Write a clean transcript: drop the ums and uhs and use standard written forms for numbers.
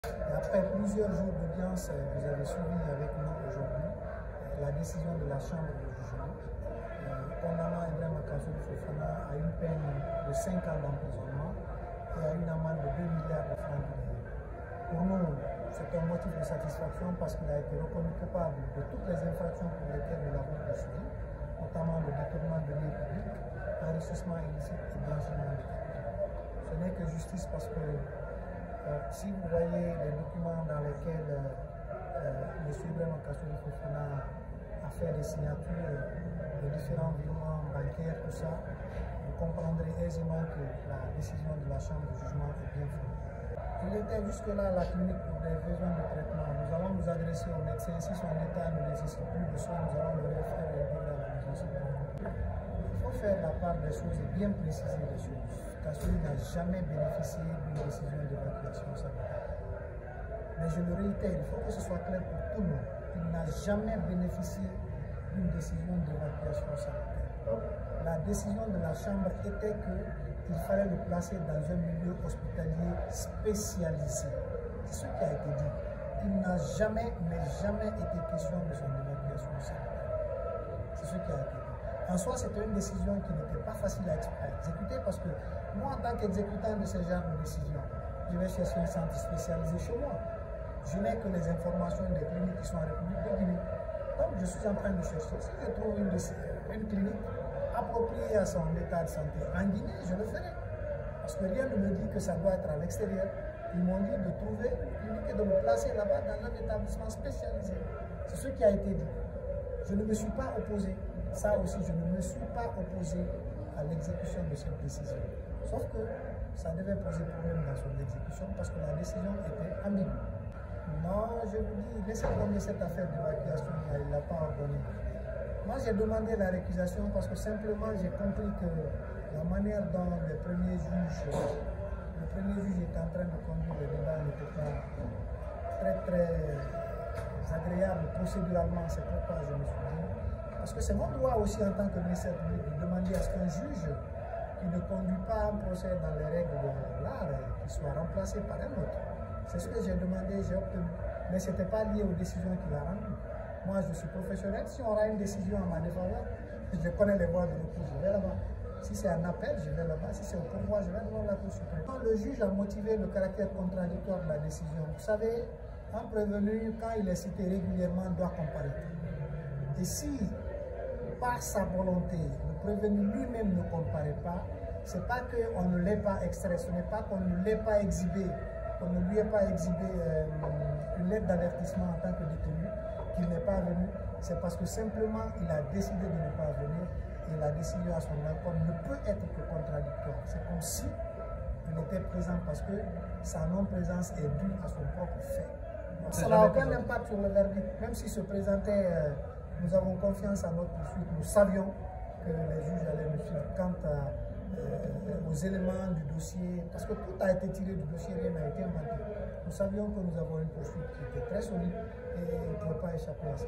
Et après plusieurs jours d'audience, vous avez suivi avec nous aujourd'hui la décision de la Chambre de jugement condamnant Ibrahima Kassory Fofana à une peine de 5 ans d'emprisonnement et à une amende de 2 milliards de francs CFA. Pour nous, c'est un motif de satisfaction parce qu'il a été reconnu coupable de toutes les infractions pour lesquelles nous l'avons poursuivi, notamment le détournement de lieux publics, enrichissement illicite et blanchiment de capitaux. Ce n'est que justice parce que si vous voyez les documents dans lesquels M. Ibrahima Kassory Fofana a fait des signatures de différents virements bancaires, tout ça, vous comprendrez aisément que la décision de la Chambre de jugement est bien fondée. Il était jusque-là à la clinique pour des besoins de traitement. Nous allons nous adresser au médecin. Si son état ne nécessite plus de soins, nous allons le refaire intégrer à la maison. Il faut faire la part des choses et bien préciser les choses. Kassory n'a jamais bénéficié d'une décision d'évacuation sanitaire. Mais je le réitère, il faut que ce soit clair pour tout le monde. Il n'a jamais bénéficié d'une décision d'évacuation sanitaire. La décision de la Chambre était qu'il fallait le placer dans un milieu hospitalier spécialisé. C'est ce qui a été dit. Il n'a jamais, mais jamais été question de son évacuation sanitaire. C'est ce qui a été dit. En soi, c'était une décision qui n'était pas facile à exécuter parce que moi, en tant qu'exécutant de ce genre de décision, je vais chercher un centre spécialisé chez moi. Je n'ai que les informations des cliniques qui sont en République de Guinée. Donc, je suis en train de chercher. Si je trouve une clinique appropriée à son état de santé en Guinée, je le ferai. Parce que rien ne me dit que ça doit être à l'extérieur. Ils m'ont dit de trouver une clinique et de me placer là-bas dans un établissement spécialisé. C'est ce qui a été dit. Je ne me suis pas opposé. Ça aussi, je ne me suis pas opposé à l'exécution de cette décision. Sauf que ça devait poser problème dans son exécution parce que la décision était ambiguë. Non, je vous dis, laissez tomber cette affaire d'évacuation, il ne l'a pas ordonné. Moi, j'ai demandé la récusation parce que simplement, j'ai compris que la manière dont le premier juge est en train de conduire le débat n'était pas très agréable procéduralement. C'est pourquoi je me suis dit, parce que c'est mon droit aussi en tant que ministère public de demander à ce qu'un juge qui ne conduit pas un procès dans les règles de l'art, qu'il soit remplacé par un autre. C'est ce que j'ai demandé, j'ai obtenu. Mais ce n'était pas lié aux décisions qu'il a rendues. Moi, je suis professionnel. Si on aura une décision en ma défaveur, je connais les voies de recours, je vais là-bas. Si c'est un appel, je vais là-bas. Si c'est au pourvoi, je vais devant la Cour suprême. Le juge a motivé le caractère contradictoire de la décision. Vous savez, un prévenu, quand il est cité régulièrement, doit comparaître. Et si, par sa volonté, le prévenu lui-même ne comparaît pas, ce n'est pas qu'on ne l'ait pas extrait, ce n'est pas qu'on ne l'ait pas exhibé, qu'on ne lui ait pas exhibé une lettre d'avertissement en tant que détenu, qu'il n'est pas venu, c'est parce que simplement il a décidé de ne pas venir et la décision à son encontre ne peut être que contradictoire. C'est comme si il était présent parce que sa non-présence est due à son propre fait. Ça n'a aucun impact sur le verdict. Même s'il se présentait, nous avons confiance en notre poursuite, nous savions que les juges allaient nous suivre quant aux éléments du dossier, parce que tout a été tiré du dossier, rien n'a été inventé. Nous savions que nous avons une poursuite qui était très solide et il ne pouvait pas échapper à ça.